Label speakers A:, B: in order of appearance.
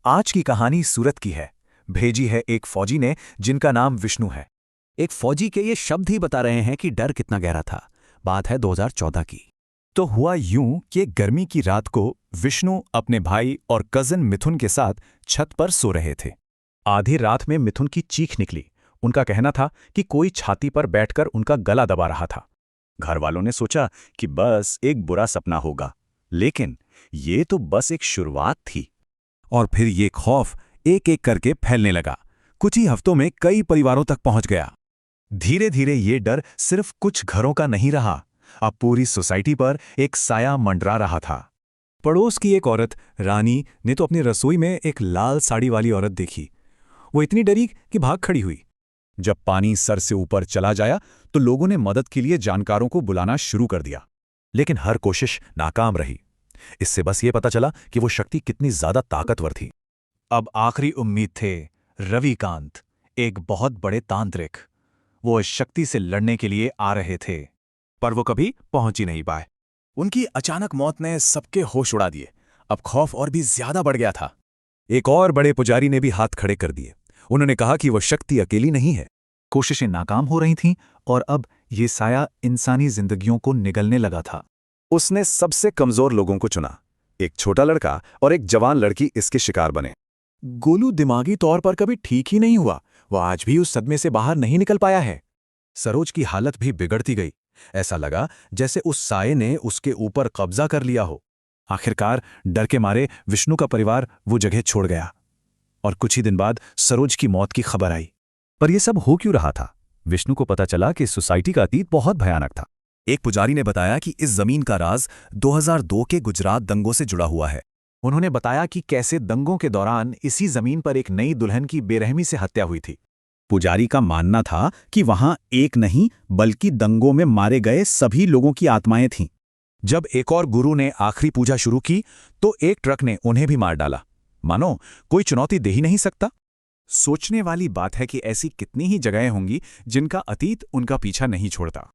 A: आज की कहानी सूरत की है। भेजी है एक फौजी ने जिनका नाम विष्णु है।
B: एक फौजी के ये शब्द ही बता रहे हैं कि डर कितना गहरा था। बात है 2014 की।
A: तो हुआ यूं कि गर्मी की रात को विष्णु अपने भाई और कजिन मिथुन के साथ छत पर सो रहे थे। आधी रात में मिथुन की चीख निकली। उनका कहना था कि कोई छाती पर बैठकर उनका गला दबा रहा था। घर वालों ने सोचा कि बस एक बुरा सपना होगा, लेकिन ये तो बस एक शुरुआत थी। और फिर ये खौफ एक एक करके फैलने लगा। कुछ ही हफ्तों में कई परिवारों तक पहुंच गया। धीरे धीरे ये डर सिर्फ कुछ घरों का नहीं रहा, अब पूरी सोसाइटी पर एक साया मंडरा रहा था। पड़ोस की एक औरत रानी ने तो अपनी रसोई में एक लाल साड़ी वाली औरत देखी। वो इतनी डरी कि भाग खड़ी हुई। जब पानी सर से ऊपर चला जाया तो लोगों ने मदद के लिए जानकारों को बुलाना शुरू कर दिया, लेकिन हर कोशिश नाकाम रही। इससे बस ये पता चला कि वो शक्ति कितनी ज्यादा ताकतवर थी। अब आखिरी उम्मीद थे रविकांत, एक बहुत बड़े तांत्रिक। वो इस शक्ति से लड़ने के लिए आ रहे थे, पर वो कभी पहुंच ही नहीं पाए। उनकी अचानक मौत ने सबके होश उड़ा दिए। अब खौफ और भी ज्यादा बढ़ गया था। एक और बड़े पुजारी ने भी हाथ खड़े कर दिए। उन्होंने कहा कि वो शक्ति अकेली नहीं है। कोशिशें नाकाम हो रही थीं और अब ये साया इंसानी जिंदगियों को निगलने लगा था। उसने सबसे कमजोर लोगों को चुना। एक छोटा लड़का और एक जवान लड़की इसके शिकार बने। गोलू दिमागी तौर पर कभी ठीक ही नहीं हुआ। वह आज भी उस सदमे से बाहर नहीं निकल पाया है। सरोज की हालत भी बिगड़ती गई। ऐसा लगा जैसे उस साये ने उसके ऊपर कब्जा कर लिया हो। आखिरकार डर के मारे विष्णु का परिवार वो जगह छोड़ गया और कुछ ही दिन बाद सरोज की मौत की खबर आई। पर यह सब हो क्यों रहा था? विष्णु को पता चला कि सोसाइटी का अतीत बहुत भयानक था। एक पुजारी ने बताया कि इस जमीन का राज 2002 के गुजरात दंगों से जुड़ा हुआ है। उन्होंने बताया कि कैसे दंगों के दौरान इसी जमीन पर एक नई दुल्हन की बेरहमी से हत्या हुई थी। पुजारी का मानना था कि वहां एक नहीं बल्कि दंगों में मारे गए सभी लोगों की आत्माएं थीं। जब एक और गुरु ने आखिरी पूजा शुरू की तो एक ट्रक ने उन्हें भी मार डाला। मानो कोई चुनौती दे ही नहीं सकता। सोचने वाली बात है कि ऐसी कितनी ही जगहें होंगी जिनका अतीत उनका पीछा नहीं छोड़ता।